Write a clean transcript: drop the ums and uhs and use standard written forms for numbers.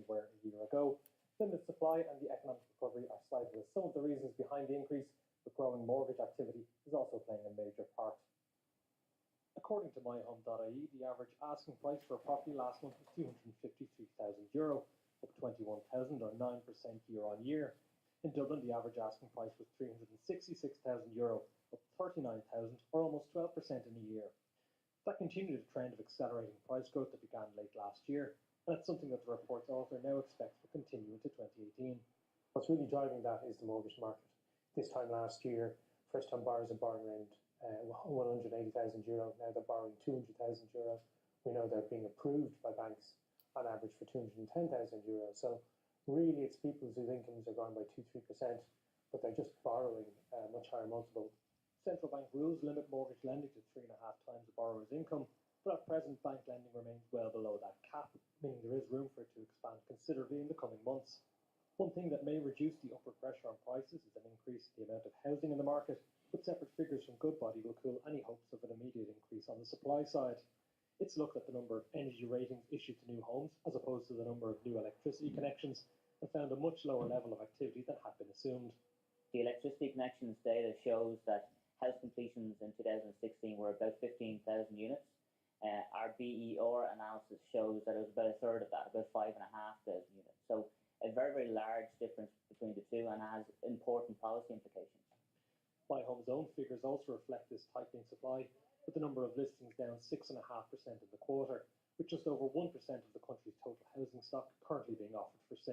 they were a year ago. Limited supply and the economic recovery are cited as some of the reasons behind the increase, but growing mortgage activity is also playing a major part. According to MyHome.ie, the average asking price for a property last month was €253,000, up 21,000 or 9% year on year. In Dublin, the average asking price was €366,000, up 39,000 or almost 12% in a year. That continued a trend of accelerating price growth that began late last year, and it's something that the report's author now expects will continue into 2018. What's really driving that is the mortgage market. This time last year, first-time buyers are borrowing around €180,000. Now they're borrowing €200,000. We know they're being approved by banks on average for €210,000. So really, it's people whose incomes are growing by 2-3%, but they're just borrowing a much higher multiple. Central bank rules limit mortgage lending to 3.5 times a borrower's income, but at present, bank lending remains well below that cap, meaning there is room for it to expand considerably in the coming months. One thing that may reduce the upward pressure on prices is an increase in the amount of housing in the market, but separate figures from Goodbody will cool any hopes of an immediate increase on the supply side. It's looked at the number of energy ratings issued to new homes as opposed to the number of new electricity connections and found a much lower level of activity than had been assumed. The electricity connections data shows that house completions in 2016 were about 15,000 units. Our BER analysis shows that it was about a third of that, about 5,500 units. So a very, very large difference between the two and has important policy implications. MyHome's own figures also reflect this tightening supply, with the number of listings down 6.5% in the quarter, with just over 1% of the country's total housing stock currently being offered for sale.